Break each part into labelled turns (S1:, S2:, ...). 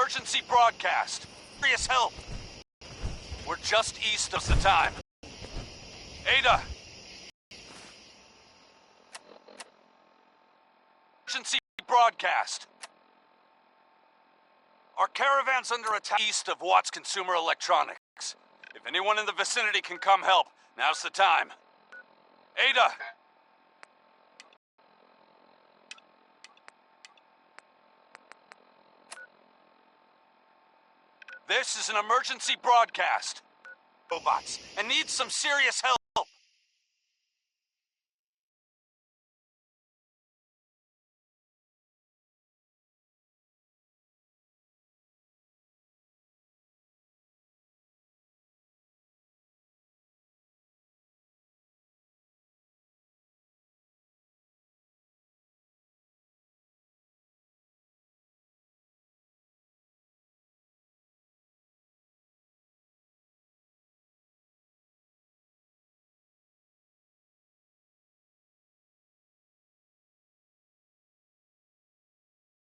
S1: emergency broadcast. Serious help. We're just east of the time. Ada! Emergency broadcast. Our caravan's under attack east of Watts Consumer Electronics. If anyone in the vicinity can come help, now's the time. Ada! This is an emergency broadcast. Robots, and needs some serious help.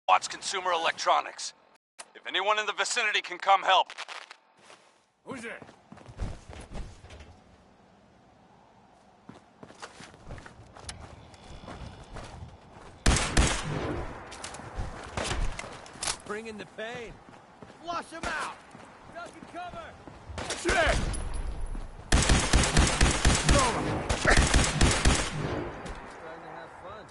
S1: Watts Consumer Electronics. If anyone in the vicinity can come help.
S2: Who's there? Bring in the pain. Flush him out! Duck and cover! Shit! Trying to have fun.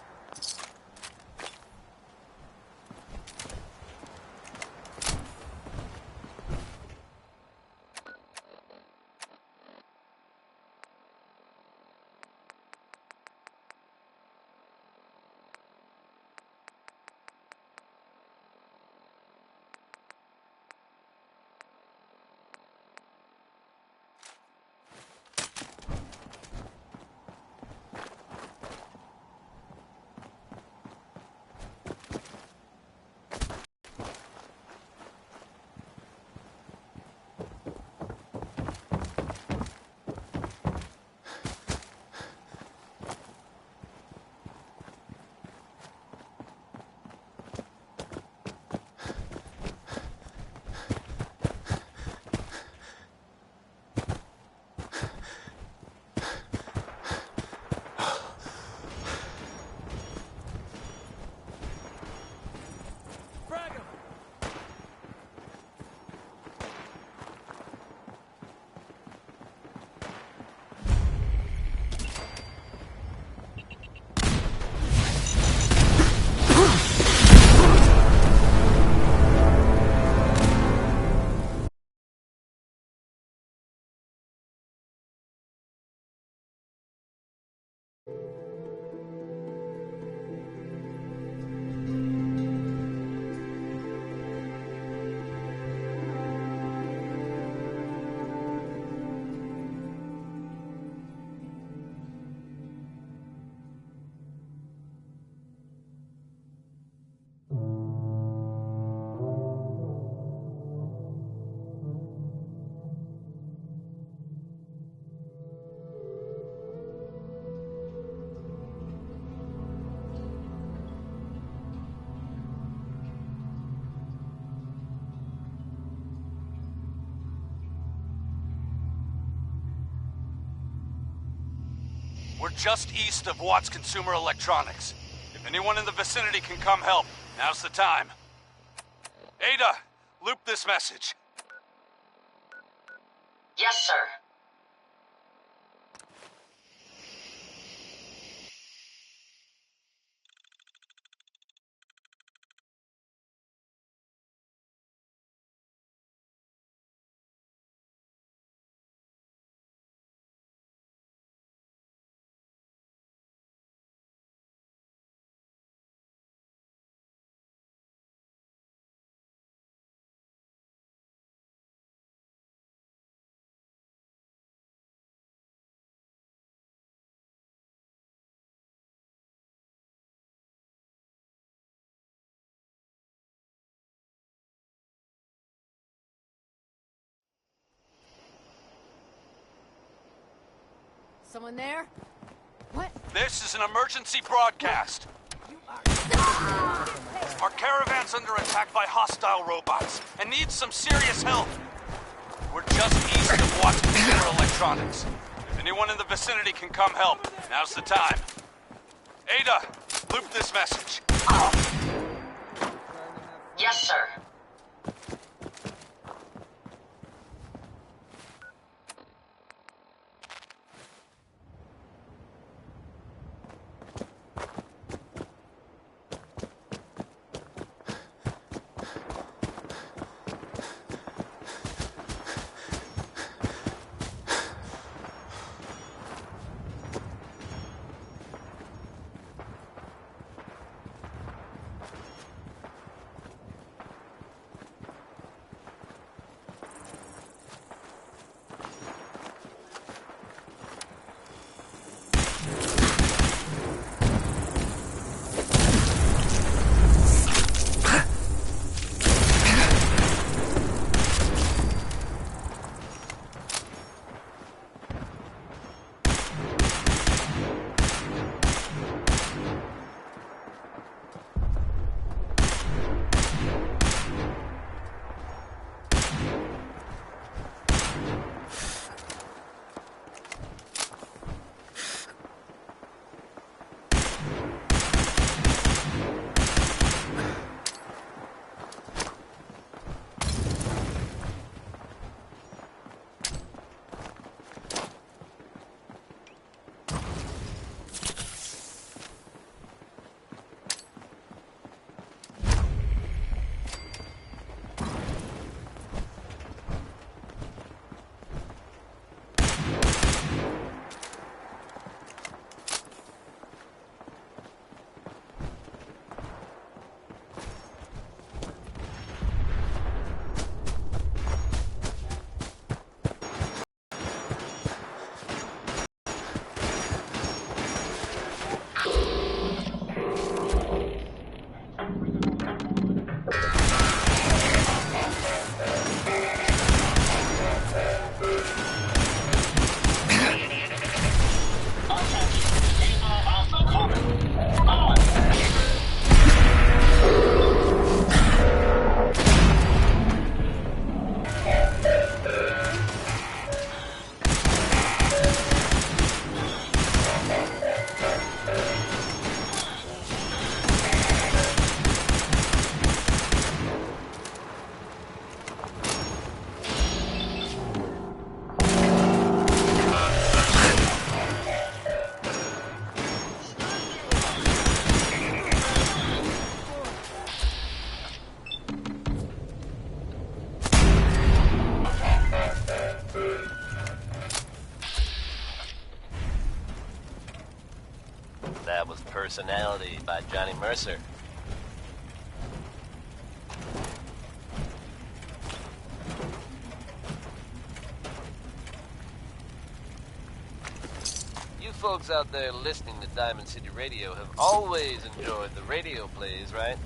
S1: We're just east of Watts Consumer Electronics. If anyone in the vicinity can come help, now's the time. Ada, loop this message.
S3: Yes, sir.
S4: Someone there? What?
S1: This is an emergency broadcast.
S4: You are...
S1: Our caravan's under attack by hostile robots and needs some serious help. We're just east of Watts Consumer Electronics. If anyone in the vicinity can come help, now's the time. Ada, loop this message.
S3: Yes, sir.
S5: That was Personality by Johnny Mercer. You folks out there listening to Diamond City Radio have always enjoyed the radio plays, right?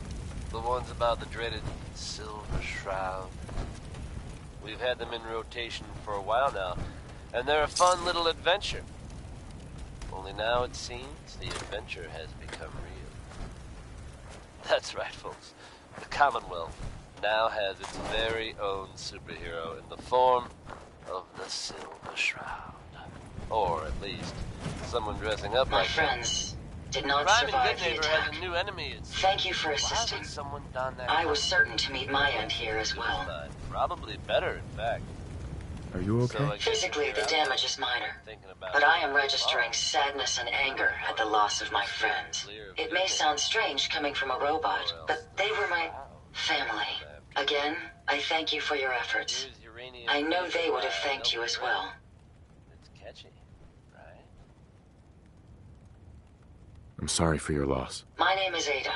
S5: The ones about the dreaded Silver Shroud. We've had them in rotation for a while now, and they're a fun little adventure. Only now it seems the adventure has become real. That's right, folks. The Commonwealth now has its very own superhero in the form of the Silver Shroud. Or, at least, someone dressing up
S3: My
S5: like
S3: friends did not
S5: Rhyme
S3: survive
S5: and
S3: the
S5: Good Neighbor
S3: attack.
S5: has a new enemy.
S3: Thank you for
S5: Why
S3: assisting.
S5: would someone don that
S3: I was
S5: costume?
S3: certain to meet my end here as well.
S5: Probably better, in fact.
S6: Are you okay?
S5: So I guess
S3: Physically,
S5: you're
S3: the
S5: out
S3: damage is minor,
S5: thinking about
S3: but I am
S5: it.
S3: registering sadness and anger at the loss of my friends. It may sound strange coming from a robot, but they were my family. Again, I thank you for your efforts.
S5: Here's uranium
S3: I know they would have
S5: fusion
S3: thanked you as well.
S5: It's catchy, right?
S6: I'm sorry for your loss.
S3: My name is Ada.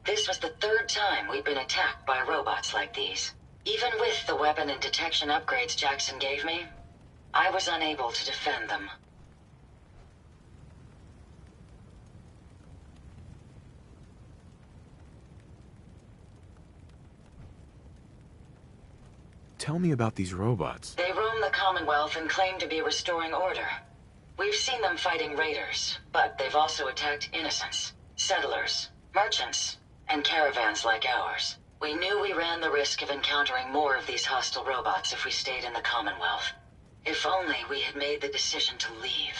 S3: This was the third time we've been attacked by robots like these. Even with the weapon and detection upgrades Jackson gave me, I was unable to defend them.
S6: Tell me about these robots.
S3: They roam the Commonwealth and claim to be restoring order. We've seen them fighting raiders, but they've also attacked innocents, settlers, merchants, and caravans like ours. We knew we ran the risk of encountering more of these hostile robots if we stayed in the Commonwealth. If only we had made the decision to leave.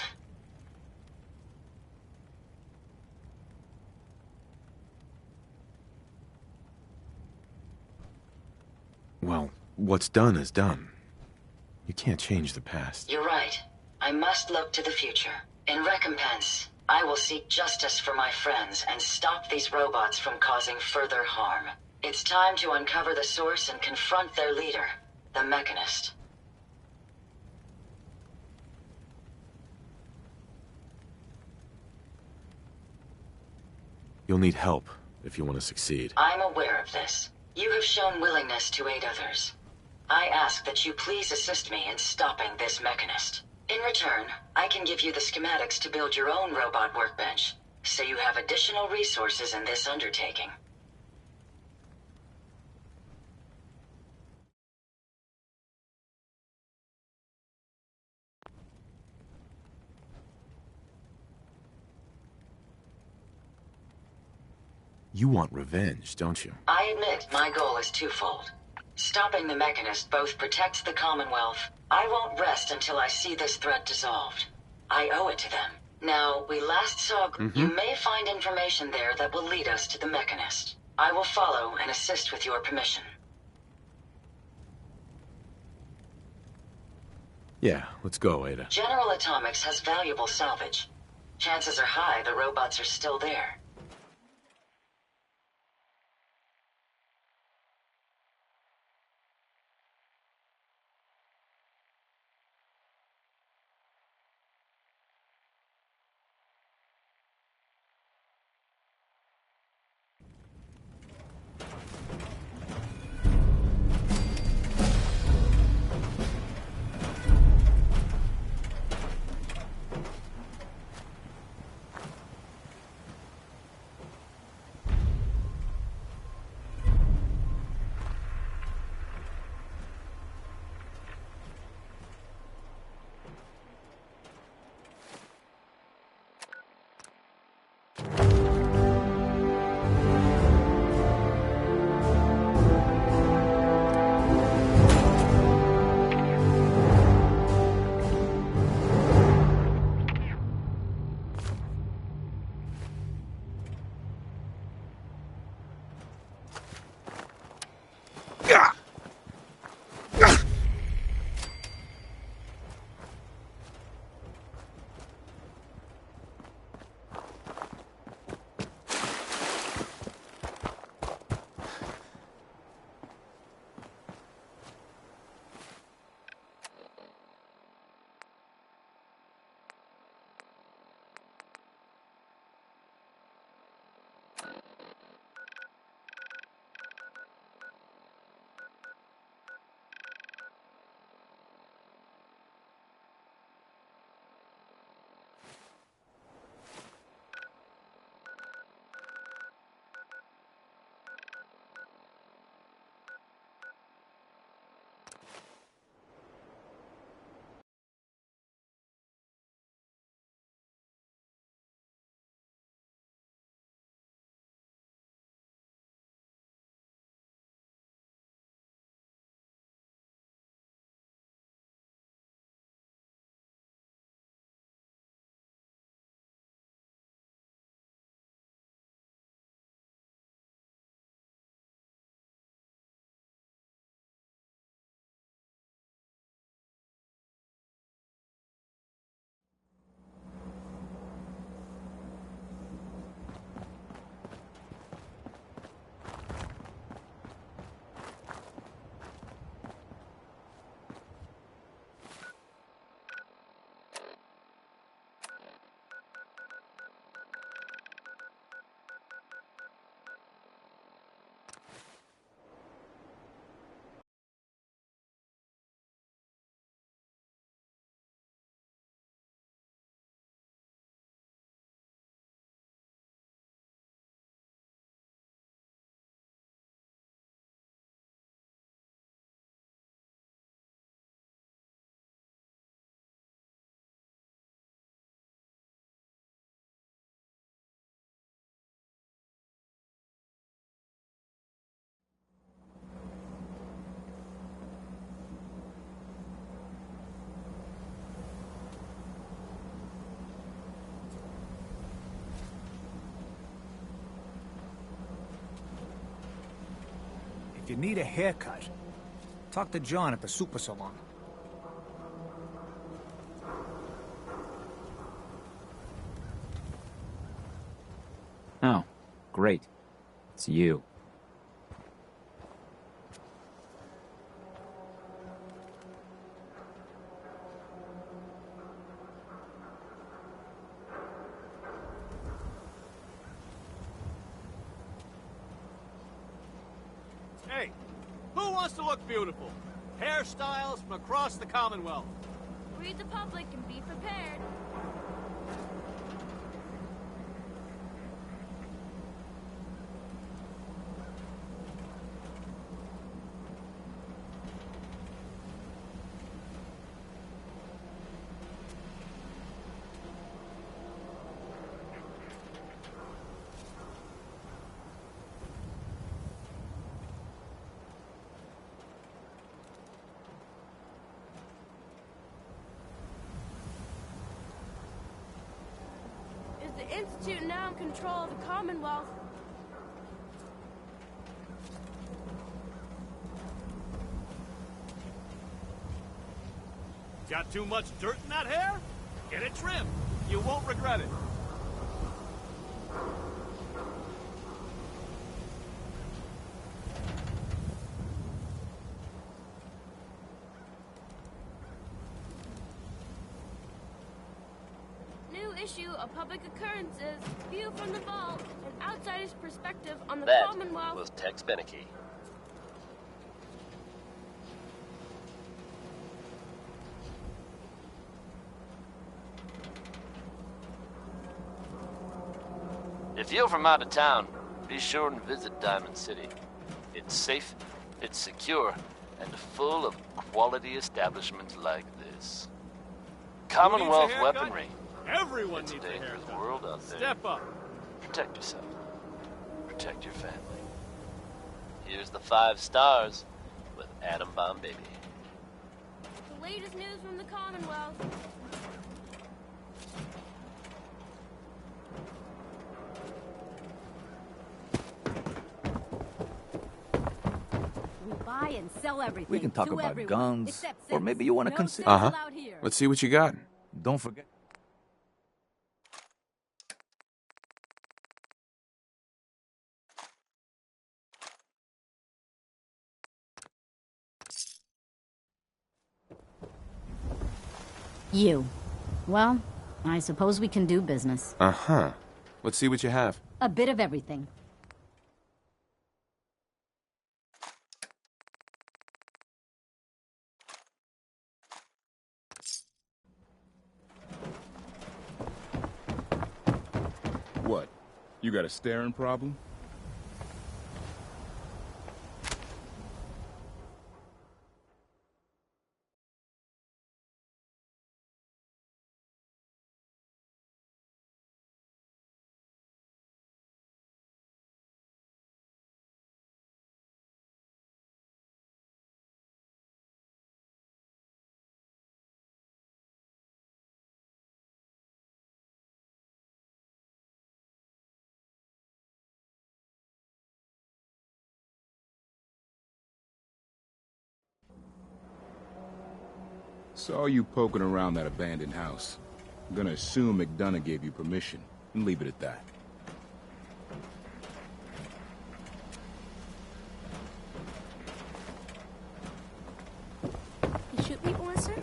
S6: Well, what's done is done. You can't change the past.
S3: You're right. I must look to the future. In recompense, I will seek justice for my friends and stop these robots from causing further harm. It's time to uncover the source and confront their leader, the Mechanist.
S6: You'll need help if you want to succeed.
S3: I'm aware of this. You have shown willingness to aid others. I ask that you please assist me in stopping this Mechanist. In return, I can give you the schematics to build your own robot workbench, so you have additional resources in this undertaking.
S6: You want revenge, don't you?
S3: I admit my goal is twofold. Stopping the Mechanist both protects the Commonwealth. I won't rest until I see this threat dissolved. I owe it to them. Now, we last saw... You may find information there that will lead us to the Mechanist. I will follow and assist with your permission.
S6: Yeah, let's go, Ada.
S3: General Atomics has valuable salvage. Chances are high the robots are still there.
S7: you need a haircut, talk to John at the Super Salon.
S8: Oh, great. It's you.
S2: Hey, who wants to look beautiful? Hairstyles from across the Commonwealth.
S9: Read the public and be prepared. Is the Institute now in control of the Commonwealth?
S2: Got too much dirt in that hair? Get it trimmed. You won't regret it.
S9: New issue of Public Occurrences. View from the vault. An outsider's perspective on the
S5: That
S9: Commonwealth.
S5: was Tex Beneke. If you're from out of town, be sure and visit Diamond City. It's safe, it's secure, and full of quality establishments like this. Commonwealth
S2: Who needs a haircut?
S5: weaponry.
S2: Everyone
S5: It's a
S2: needs a
S5: dangerous
S2: haircut.
S5: world out there.
S2: Step up.
S5: Protect yourself. Protect your family. Here's the 5 stars with Atom Bomb Baby.
S9: The latest news from the Commonwealth.
S4: We buy and sell everything.
S7: We can talk
S4: to
S7: about
S4: everyone,
S7: guns,
S4: except
S7: or
S4: sense.
S7: maybe you want to
S4: No
S7: consider...
S4: sense
S6: Uh-huh.
S4: allowed here.
S6: Let's see what you got.
S7: Don't forget...
S4: You. Well, I suppose we can do business.
S6: Uh-huh. Let's see what you have.
S4: A bit of everything.
S10: What? You got a staring problem? Saw you poking around that abandoned house. I'm gonna assume McDonough gave you permission, and leave it at that.
S9: You shoot people, mister?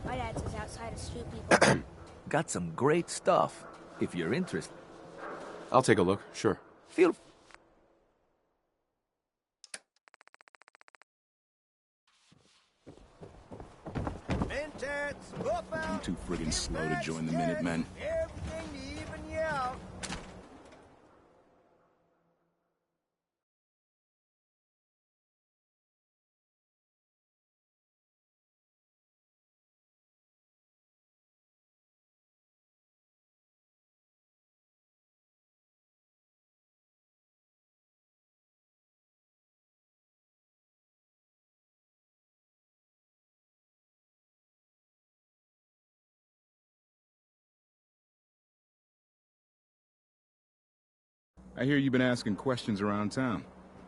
S9: My dad says outside to shoot people.
S7: Got some great stuff, if you're interested.
S6: I'll take a look, sure.
S7: Feel...
S2: Intense. Whoop
S10: I'm
S2: out.
S10: too friggin' slow to join the Minutemen.
S2: Everything to even you out.
S10: I hear you've been asking questions around town.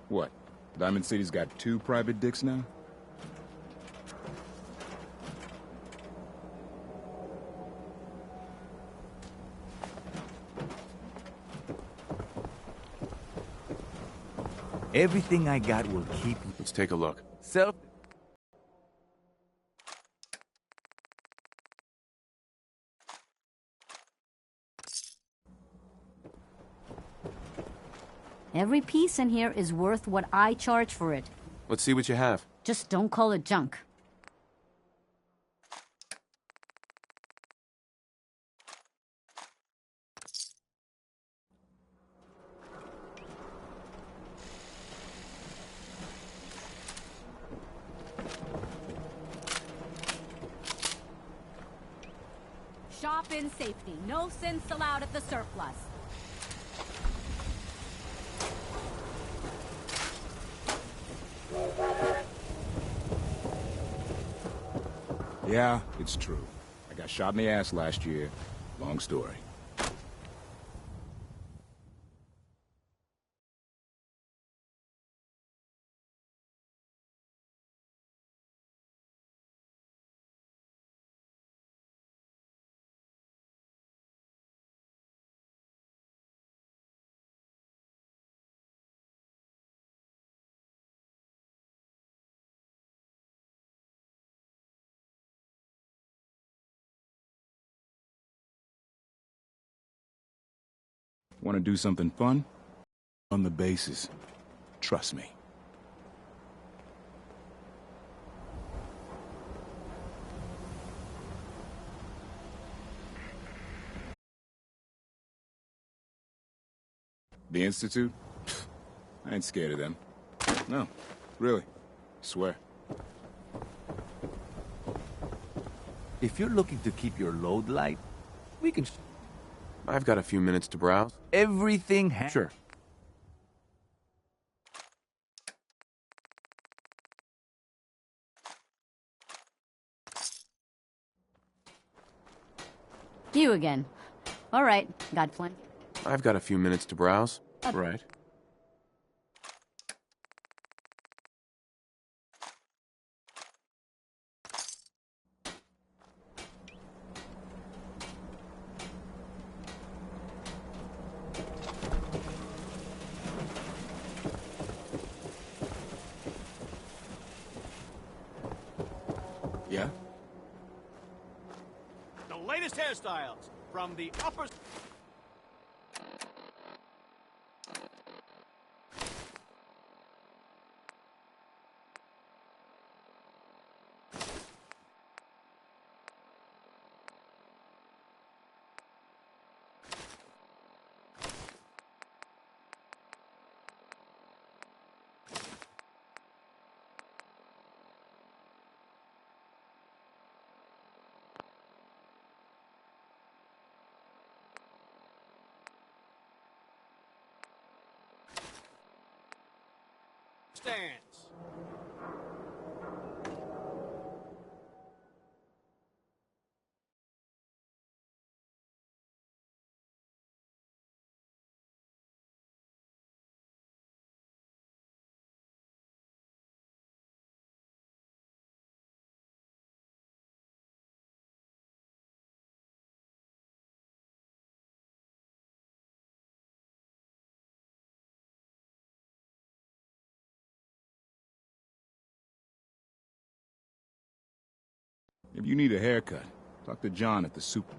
S10: What? Diamond City's got 2 private dicks now?
S2: Everything I got will keep you
S6: Let's take a look.
S2: self.
S4: Every piece in here is worth what I charge for it.
S6: Let's see what you have.
S4: Just don't call it junk. Shop in safety. No sins allowed at the surplus.
S10: Yeah, it's true. I got shot in the ass last year. Long story. Want to do something fun? On the bases. Trust me. The Institute? I ain't scared of them. No, really. Swear.
S2: If you're looking to keep your load light, we can.
S6: I've got a few minutes to browse.
S2: Everything
S6: Sure.
S4: You again. All right, got plenty.
S6: I've got a few minutes to browse. Right.
S10: Yeah?
S11: The latest hairstyles from the upper... stands.
S10: If you need a haircut, talk to John at the super...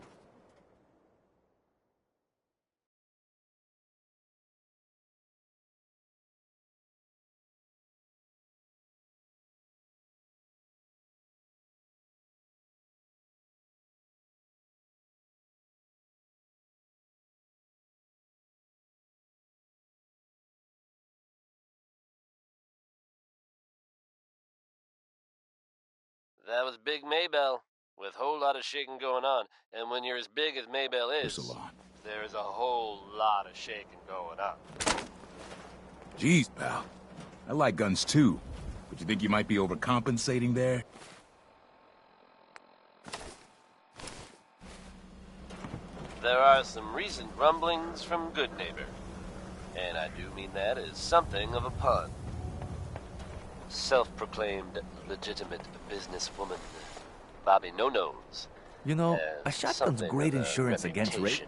S5: That was Big Maybell, with a whole lot of shaking going on. And when you're as big as Maybell is, there is a whole lot of shaking going on.
S10: Jeez, pal. I like guns too. But you think you might be overcompensating there?
S5: There are some recent rumblings from Good Neighbor. And I do mean that as something of a pun. self-proclaimed legitimate businesswoman, Bobby No-Nos.
S2: You know,
S5: has
S2: a shotgun's
S5: something
S2: great
S5: of a
S2: insurance against rape.
S5: reputation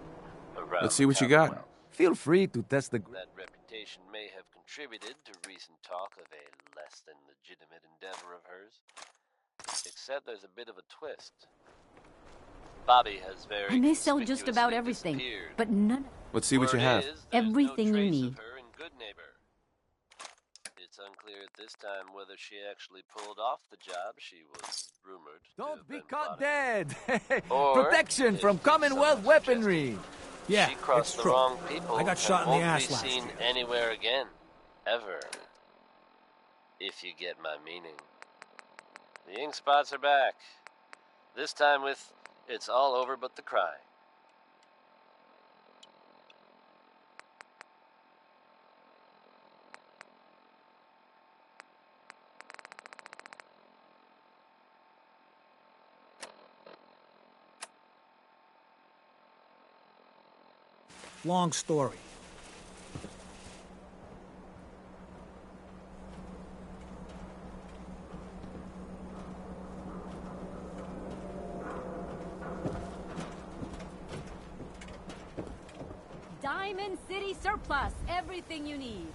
S5: around
S6: Let's see
S5: the
S6: what you got.
S5: Commonwealth.
S2: Feel free to test the...
S5: That reputation may have contributed to recent talk of a less than legitimate endeavor of hers. Except there's a bit of a twist. Bobby has very
S4: I may sell just about everything,
S5: disappeared.
S4: but none.
S6: Let's see what you
S5: Word
S6: have.
S5: is, there's
S4: Everything
S5: no
S4: you
S5: trace
S4: need.
S5: of her in Good Neighbor. It's unclear at this time whether she actually pulled off the job she was rumored to
S2: Don't
S5: have
S2: be
S5: been
S2: caught
S5: plotting.
S2: dead!
S5: Or
S2: Protection
S5: if
S2: from Commonwealth
S5: someone
S2: weaponry!
S7: Yeah,
S5: she crossed
S7: it's
S5: the
S7: true.
S5: wrong people
S7: I got shot
S5: and
S7: in the
S5: won't
S7: ass
S5: be
S7: last
S5: seen
S7: year.
S5: anywhere again. Ever. If you get my meaning. The ink spots are back. This time with It's All Over But the Cry.
S7: Long story.
S4: Diamond City Surplus. Everything you need.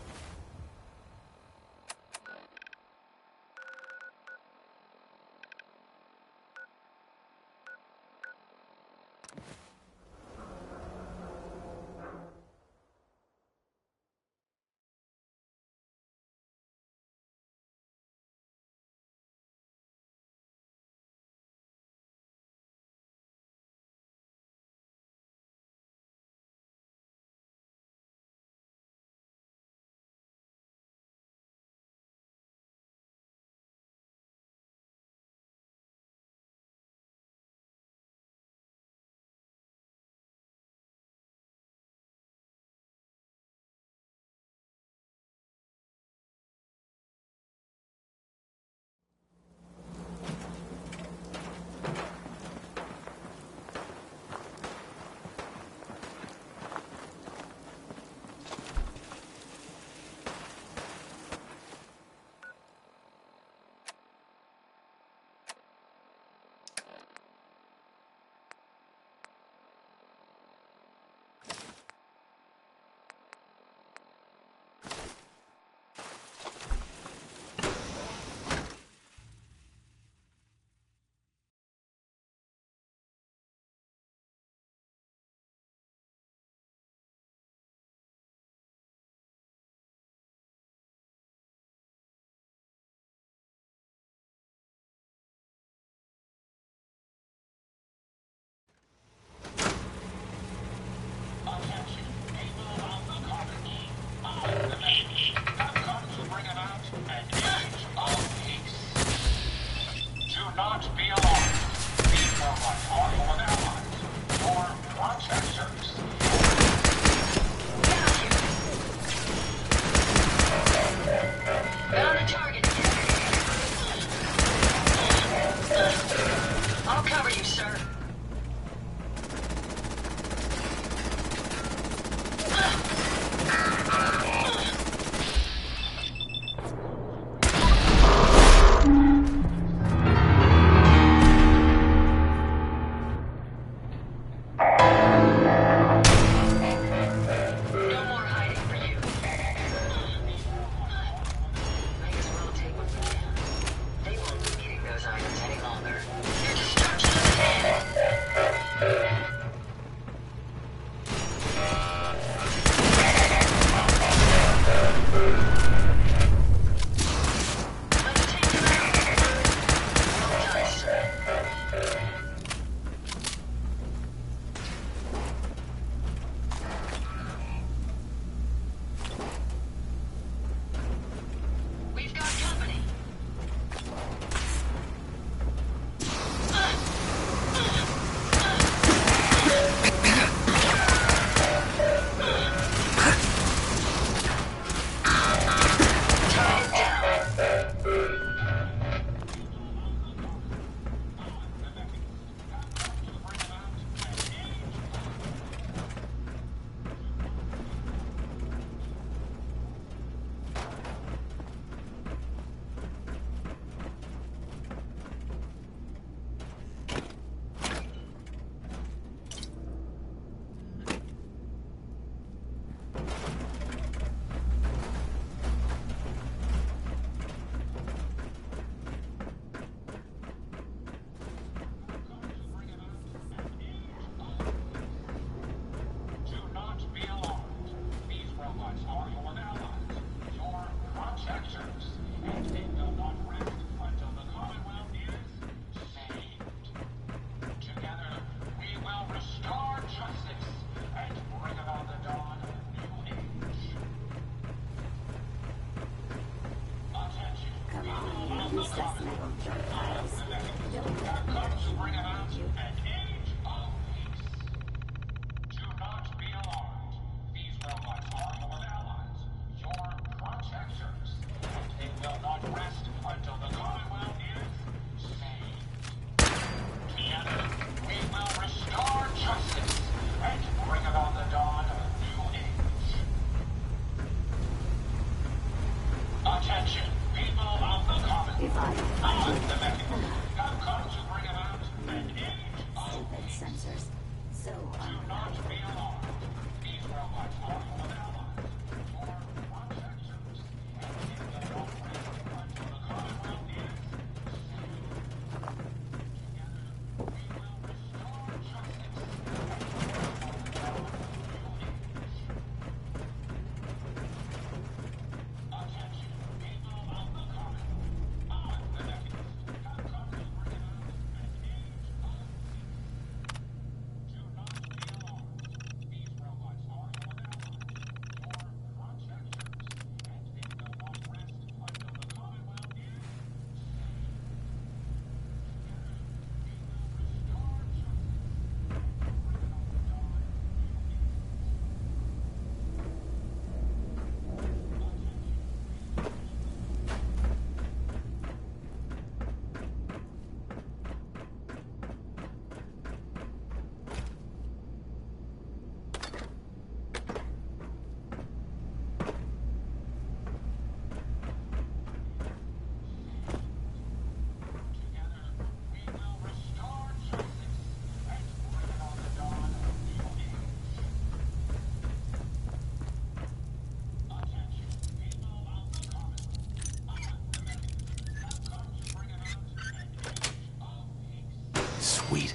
S6: Sweet.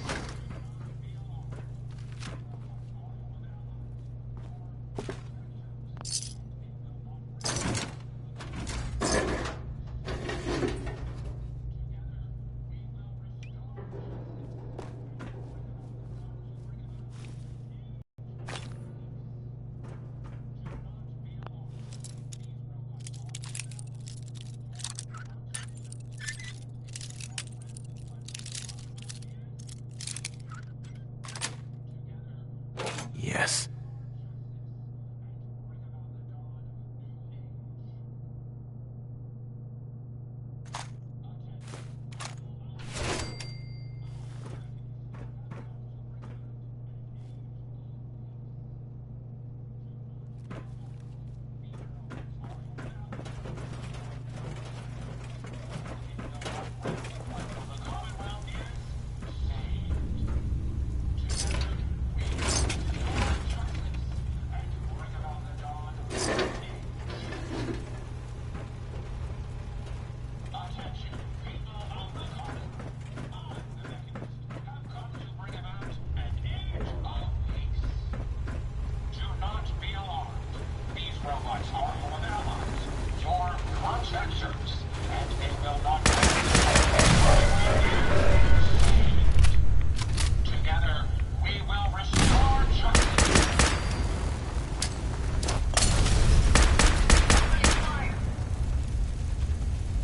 S6: Yes.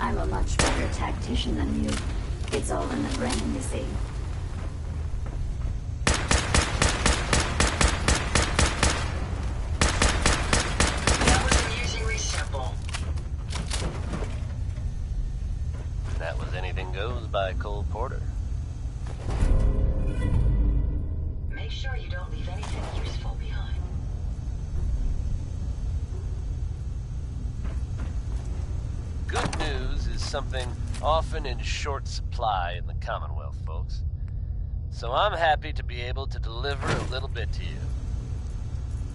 S12: I'm a much better tactician than you. It's all in the brain, you see.
S3: That was amusingly simple.
S5: That was Anything Goes by Cole Porter.
S3: Make sure you don't leave anything useful behind.
S5: Good news is something often in short supply in the Commonwealth, folks. So I'm happy to be able to deliver a little bit to you.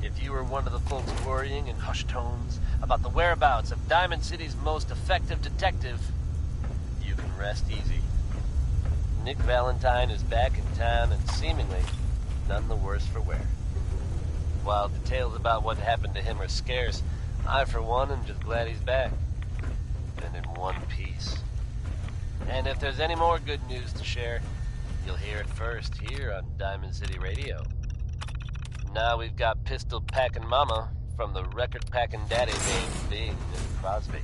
S5: If you were one of the folks worrying in hushed tones about the whereabouts of Diamond City's most effective detective, you can rest easy. Nick Valentine is back in town and seemingly none the worse for wear. While details about what happened to him are scarce, I, for one, am just glad he's back. And in one piece. And if there's any more good news to share, you'll hear it first here on Diamond City Radio. Now we've got Pistol Packin' Mama from the Record Packin' Daddy named Bing and Crosby.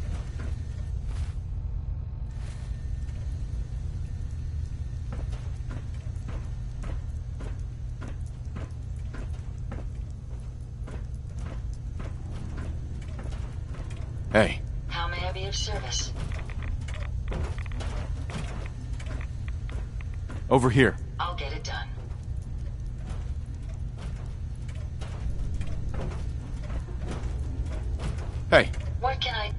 S6: Hey.
S3: How may I be of service?
S6: Over here.
S3: I'll get it done.
S6: Hey.
S3: What can I...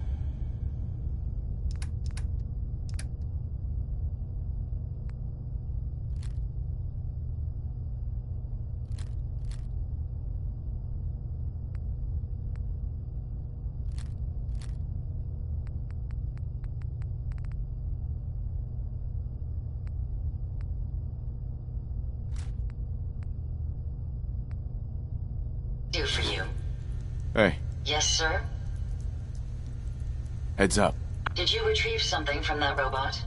S3: do for you?
S6: Hey.
S3: Yes, sir?
S6: Heads up.
S3: Did you retrieve something from that robot?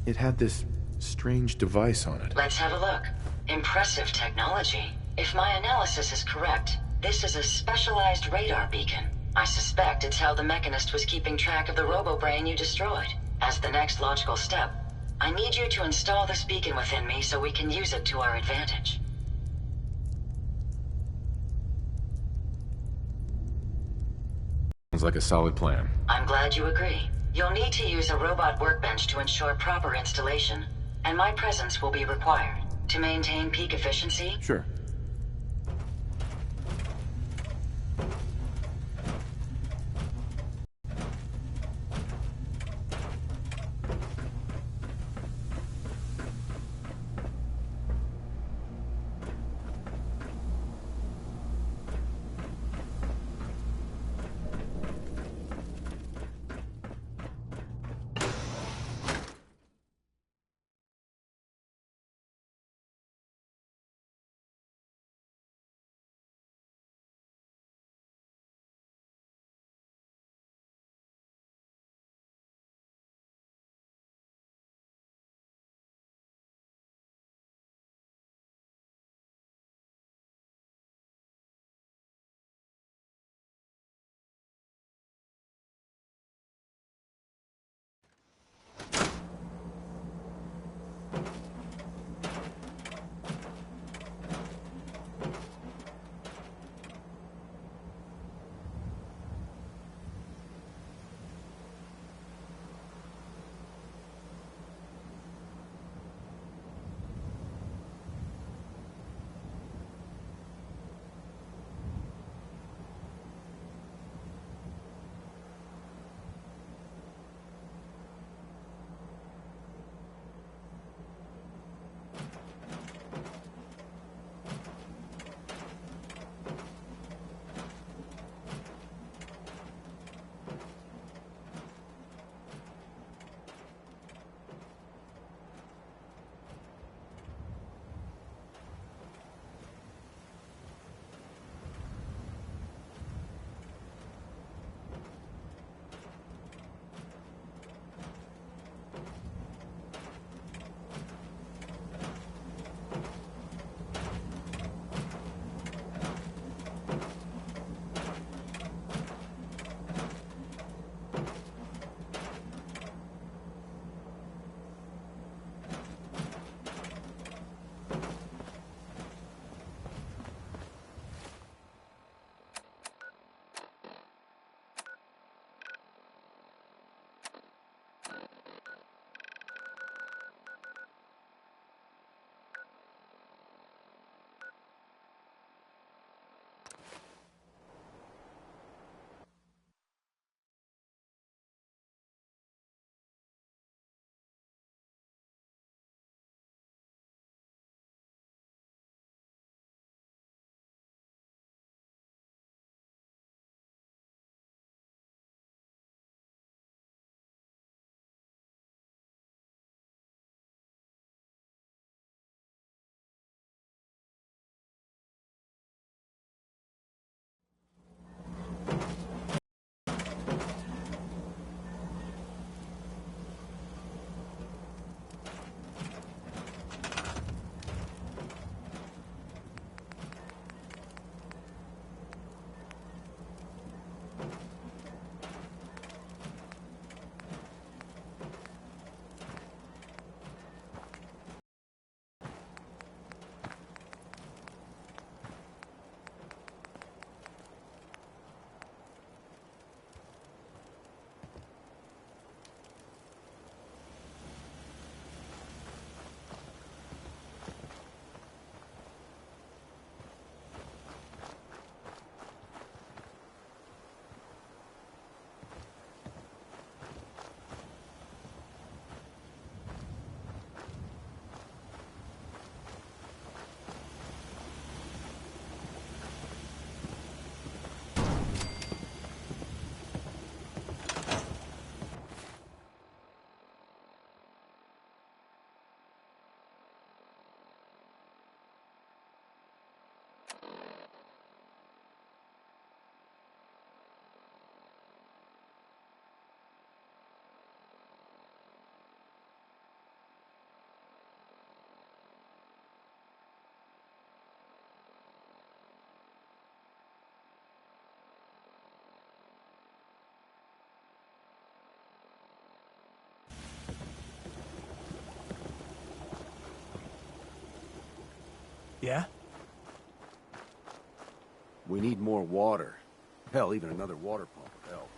S6: It had this strange device on it.
S3: Let's have a look. Impressive technology. If my analysis is correct, this is a specialized radar beacon. I suspect it's how the Mechanist was keeping track of the robo-brain you destroyed. As the next logical step, I need you to install this beacon within me so we can use it to our advantage.
S6: Sounds like a solid plan.
S3: I'm glad you agree. You'll need to use a robot workbench to ensure proper installation, and my presence will be required. To maintain peak efficiency,
S6: Sure.
S2: Yeah?
S13: We need more water. Hell, even another water pump would help.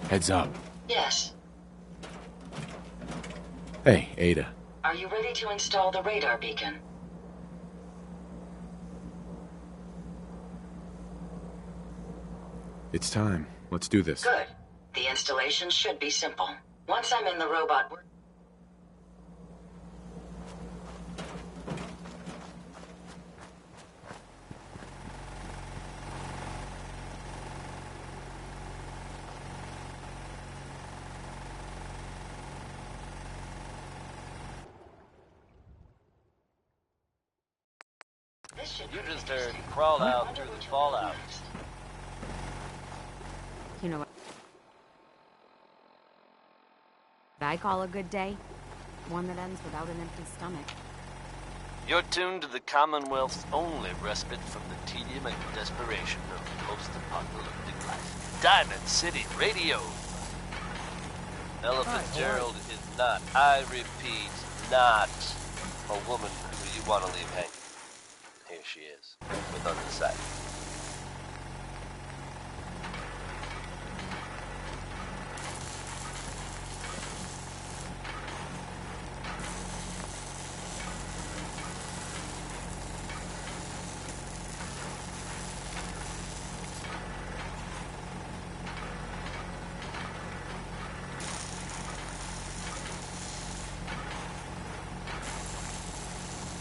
S6: Heads up.
S3: Yes.
S6: Hey, Ada.
S3: Are you ready to install the radar beacon?
S6: It's time. Let's do this.
S3: Good. The installation should be simple. Once I'm in the robot...
S5: You just heard crawl out through the fallout.
S4: You know what I call a good day? One that ends without an empty stomach.
S5: You're tuned to the Commonwealth's only respite from the tedium and desperation of post-apocalyptic life. Diamond City Radio. Ella Fitzgerald is not, I repeat, not a woman who you want to leave hanging. Here she is, with undecided.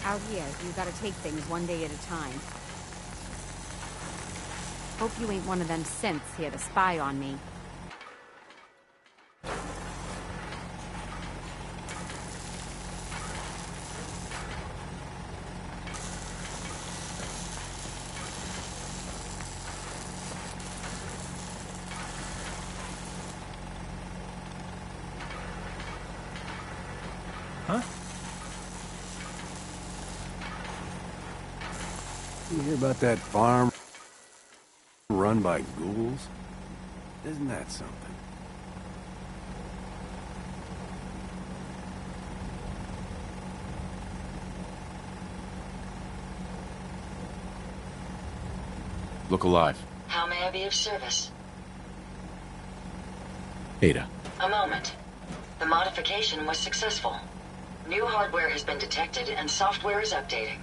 S4: Out here, you gotta take things one day at a time. Hope you ain't one of them synths here to spy on me.
S2: Huh?
S13: You hear about that farm run by ghouls? Isn't that something?
S6: Look alive.
S3: How may I be of service?
S6: Ada.
S3: A moment. The modification was successful. New hardware has been detected and software is updating.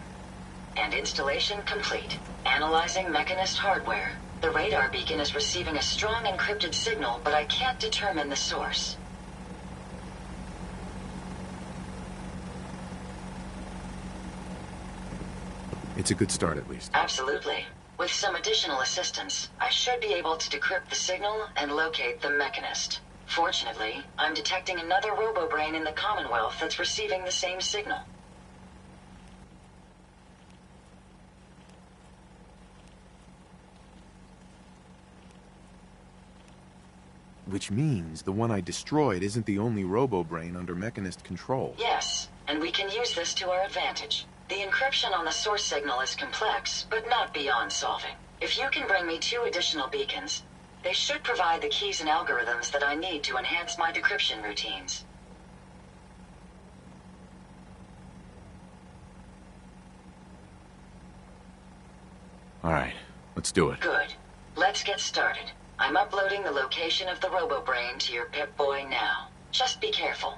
S3: And installation complete. Analyzing Mechanist hardware. The radar beacon is receiving a strong encrypted signal, but I can't determine the source.
S6: It's a good start, at least.
S3: Absolutely. With some additional assistance, I should be able to decrypt the signal and locate the Mechanist. Fortunately, I'm detecting another robo-brain in the Commonwealth that's receiving the same signal.
S6: Which means the one I destroyed isn't the only robo-brain under Mechanist control.
S3: Yes, and we can use this to our advantage. The encryption on the source signal is complex, but not beyond solving. If you can bring me 2 additional beacons, they should provide the keys and algorithms that I need to enhance my decryption routines.
S6: All right, let's do it.
S3: Good. Let's get started. I'm uploading the location of the robo-brain to your Pip-Boy now. Just be careful.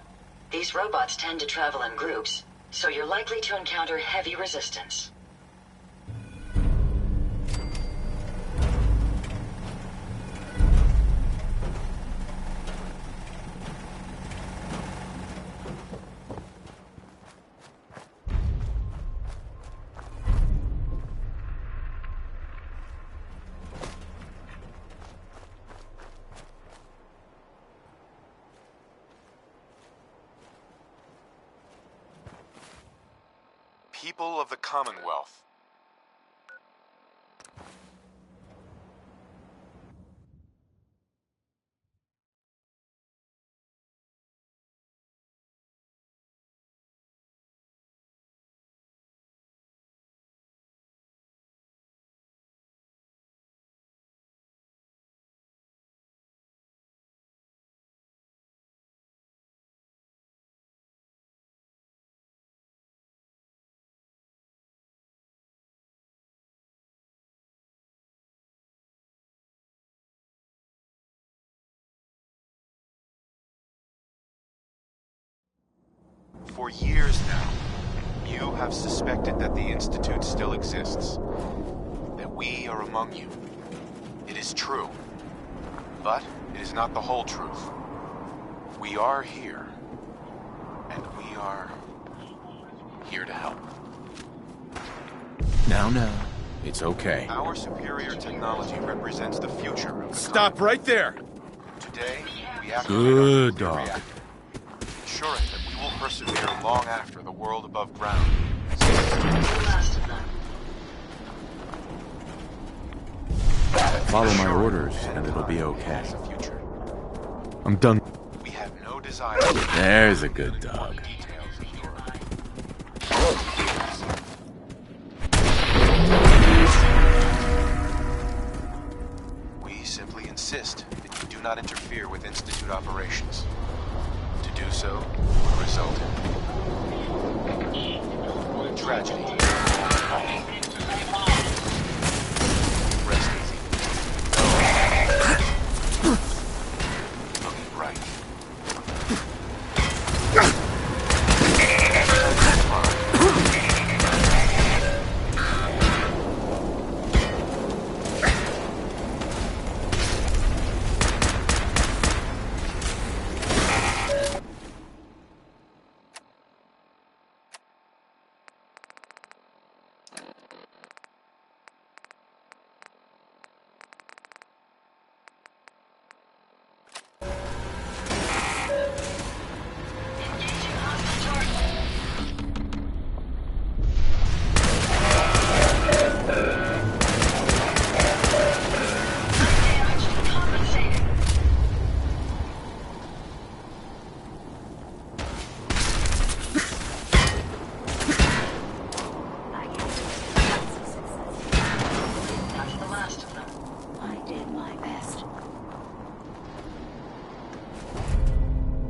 S3: These robots tend to travel in groups, so you're likely to encounter heavy resistance.
S6: People of the Commonwealth. For years now, you have suspected that the Institute still exists. That we are among you. It is true. But it is not the whole truth. We are here. And we are here to help. Now. It's okay. Our superior technology represents the future of the
S13: Stop right there!
S6: Today, we activate
S13: Good
S6: our
S13: dog.
S6: reactor, ensuring that we will persevere long after the world above ground. Follow my orders, and it'll be okay. I'm done. We have no desire.
S13: There's a good dog.
S6: We simply insist that you do not interfere with Institute operations. To do so would result in tragedy. Rest easy. Looking bright.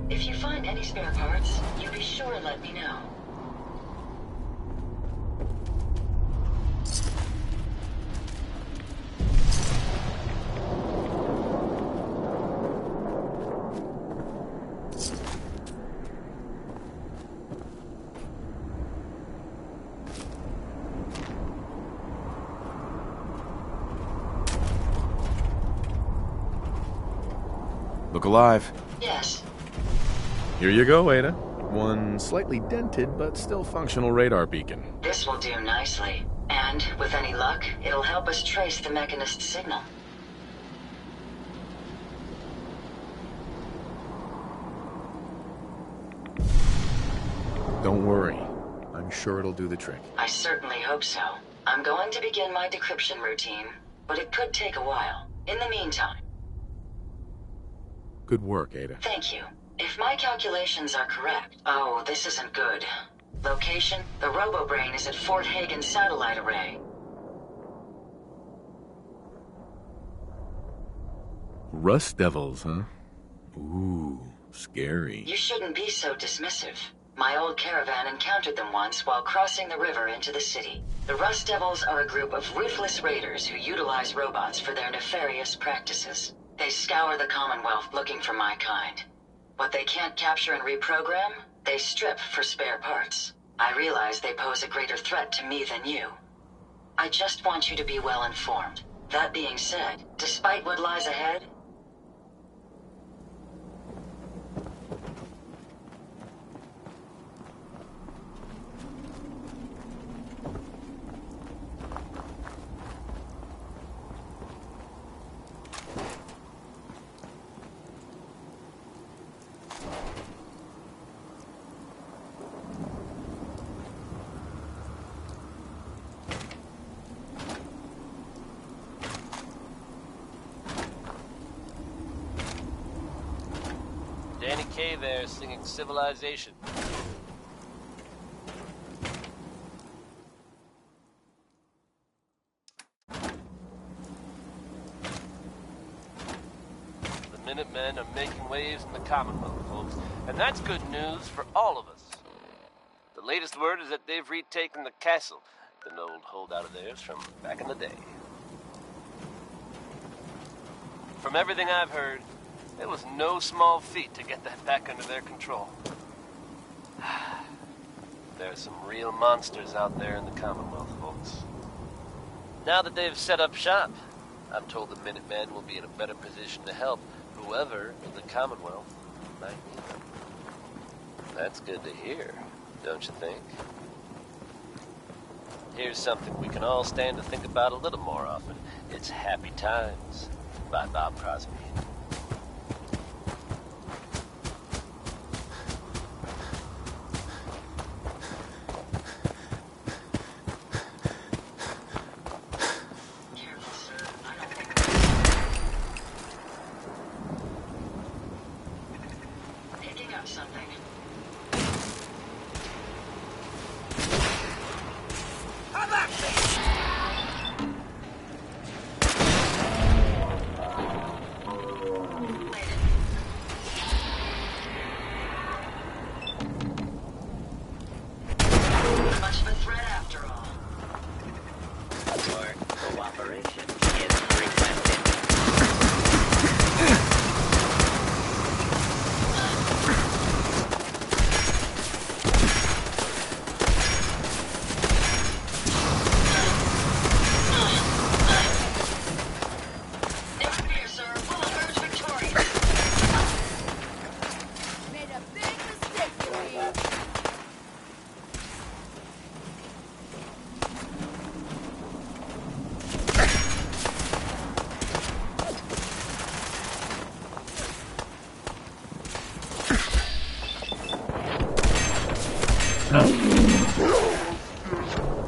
S3: If you find any spare parts, you be sure and let me know.
S6: Look alive.
S3: Yes.
S6: Here you go, Ada. One slightly dented but still functional radar beacon.
S3: This will do nicely. And, with any luck, it'll help us trace the Mechanist signal.
S6: Don't worry. I'm sure it'll do the trick.
S3: I certainly hope so. I'm going to begin my decryption routine, but it could take a while. In the meantime...
S6: Good work, Ada.
S3: Thank you. If my calculations are correct... Oh, this isn't good. Location, the RoboBrain is at Fort Hagen Satellite Array.
S6: Rust Devils, huh? Ooh, scary.
S3: You shouldn't be so dismissive. My old caravan encountered them once while crossing the river into the city. The Rust Devils are a group of ruthless raiders who utilize robots for their nefarious practices. They scour the Commonwealth looking for my kind. What they can't capture and reprogram, they strip for spare parts. I realize they pose a greater threat to me than you. I just want you to be well informed. That being said, despite what lies ahead,
S5: Danny Kaye there singing Civilization. The Minutemen are making waves in the Commonwealth, folks, and that's good news for all of us. The latest word is that they've retaken the castle, an old holdout of theirs from back in the day. From everything I've heard, it was no small feat to get that back under their control. There are some real monsters out there in the Commonwealth, folks. Now that they've set up shop, I'm told the Minutemen will be in a better position to help whoever in the Commonwealth might need them. That's good to hear, don't you think? Here's something we can all stand to think about a little more often. It's Happy Times by Bob Crosby.
S3: Picking up something. Much of a threat after all.
S14: Your cooperation is requested.
S3: Never fear, sir. We'll emerge victorious.
S9: Made a big mistake, Louise.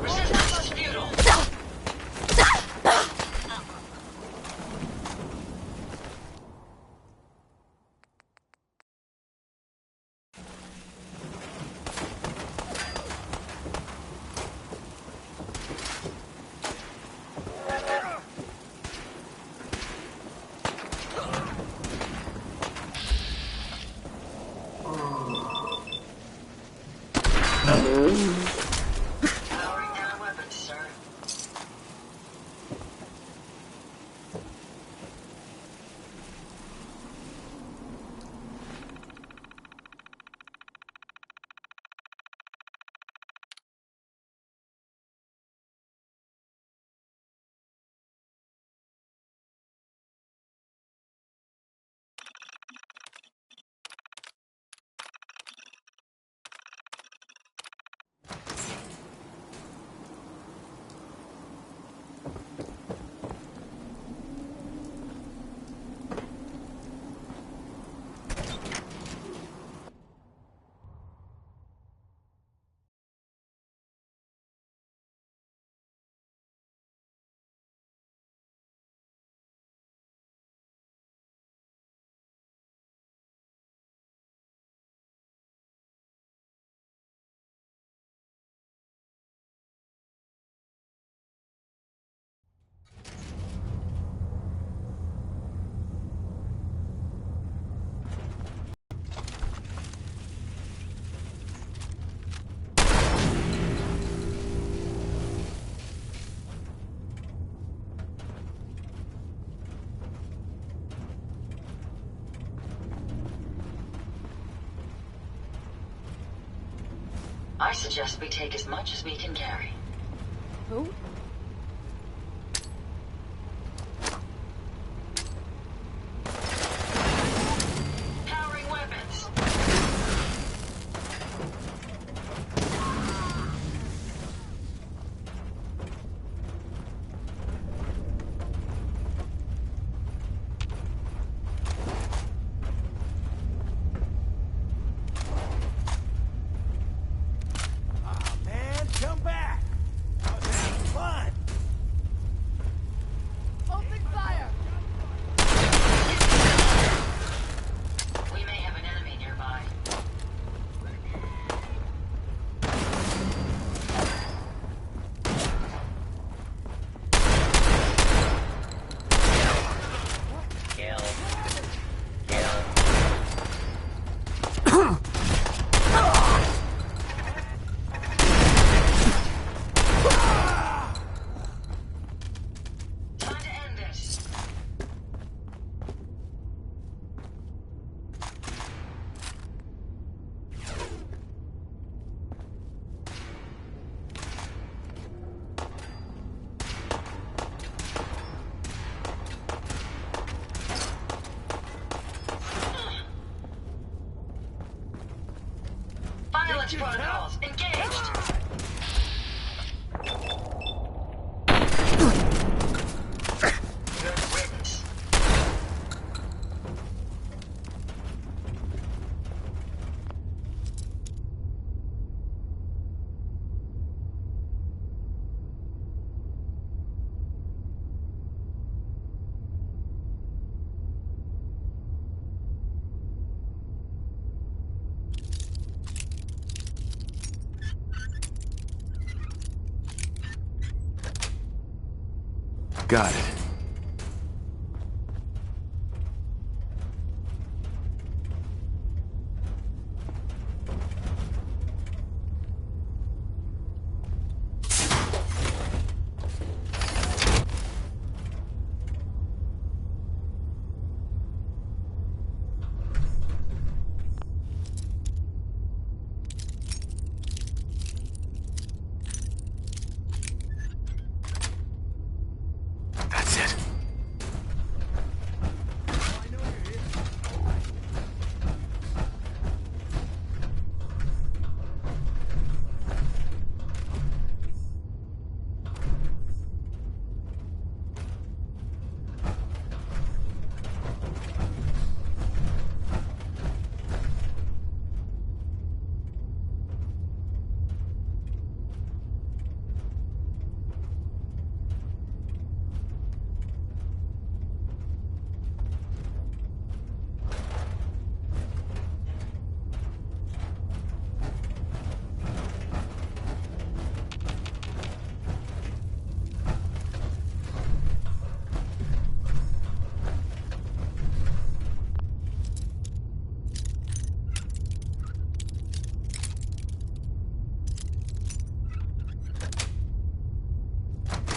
S3: Resistance is futile. Powering down weapons, sir. I suggest we take as much as we can carry.
S9: Who?
S3: Powering weapons.
S2: Man, come back! I was having fun!
S3: Ambulance protocols, engaged! Good riddance.
S13: Got it. That's it.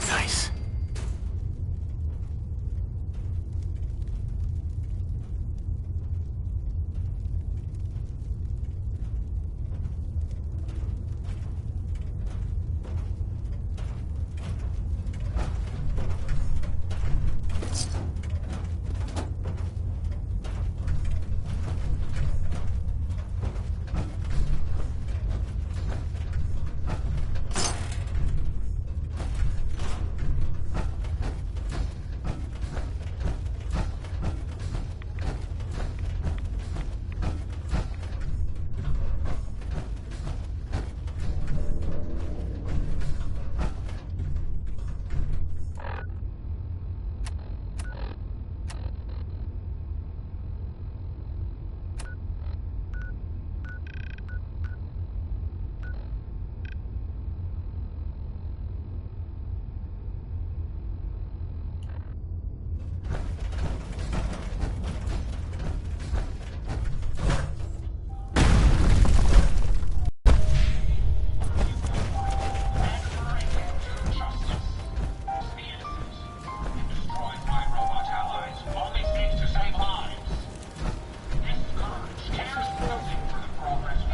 S13: Nice.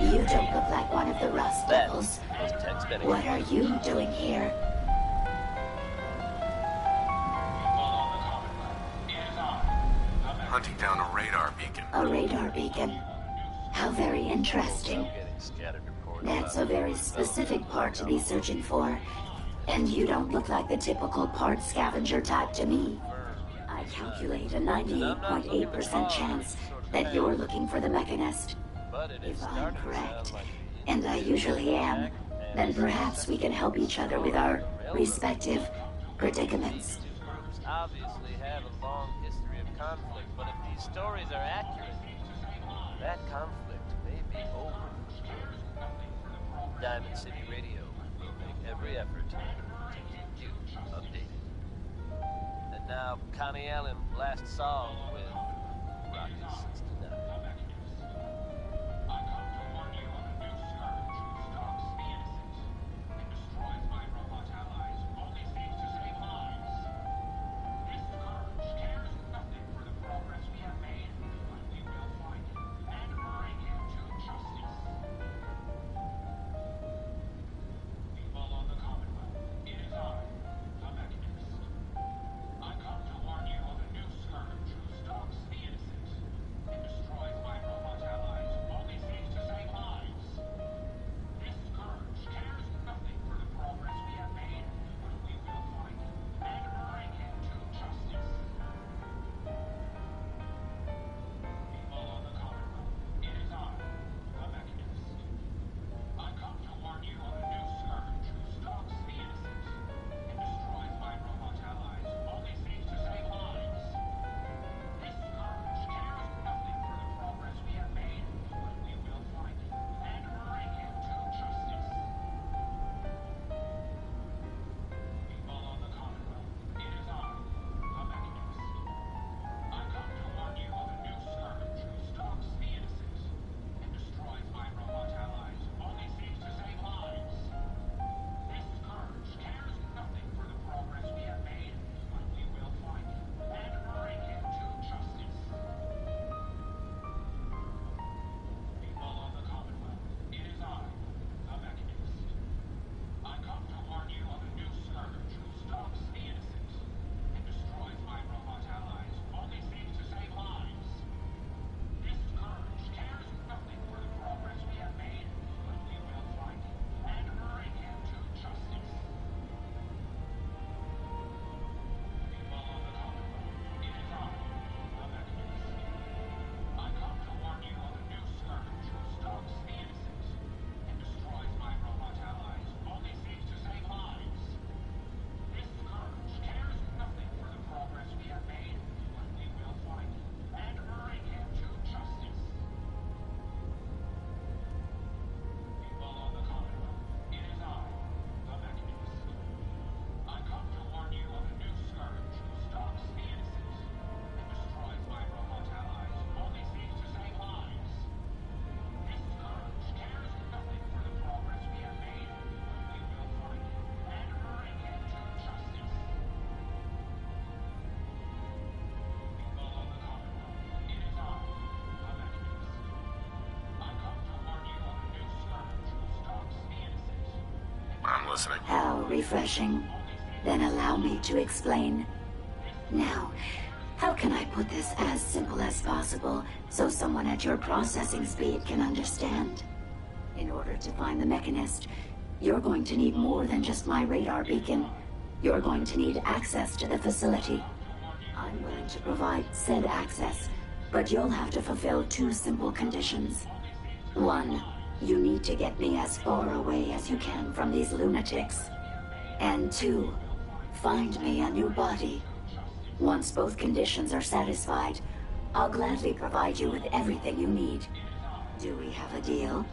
S12: You don't look like one of the Rust Devils. What are you doing here?
S6: Hunting down a radar beacon.
S12: A radar beacon. How very interesting. That's a very specific part to be searching for. And you don't look like the typical part scavenger type to me. I calculate a 98.8% chance that you're looking for the Mechanist. If I'm correct, and I usually am, then perhaps we can help each other with our respective predicaments.
S5: Obviously have a long history of conflict, but if these stories are accurate, that conflict may be over. Diamond City Radio will make every effort to keep you updated. And now, Connie Allen, last song with Rocket 69.
S6: listening.
S12: How refreshing. Then allow me to explain. Now, how can I put this as simple as possible so someone at your processing speed can understand? In order to find the Mechanist, you're going to need more than just my radar beacon. You're going to need access to the facility. I'm willing to provide said access, but you'll have to fulfill 2 simple conditions. 1, you need to get me as far away as you can from these lunatics. And 2, find me a new body. Once both conditions are satisfied, I'll gladly provide you with everything you need. Do we have a deal?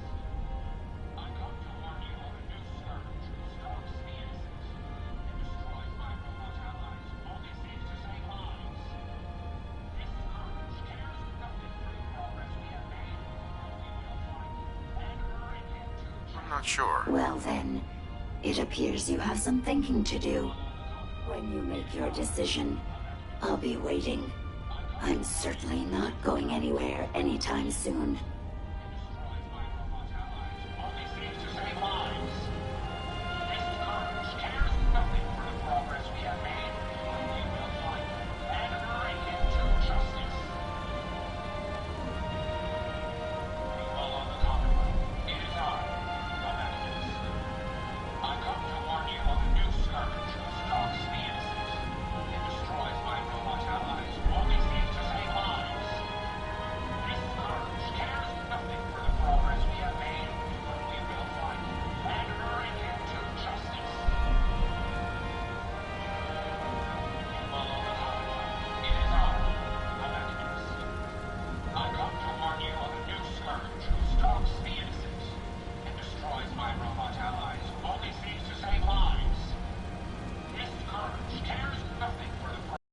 S6: I'm not sure.
S12: Well then, it appears you have some thinking to do. When you make your decision, I'll be waiting. I'm certainly not going anywhere anytime soon.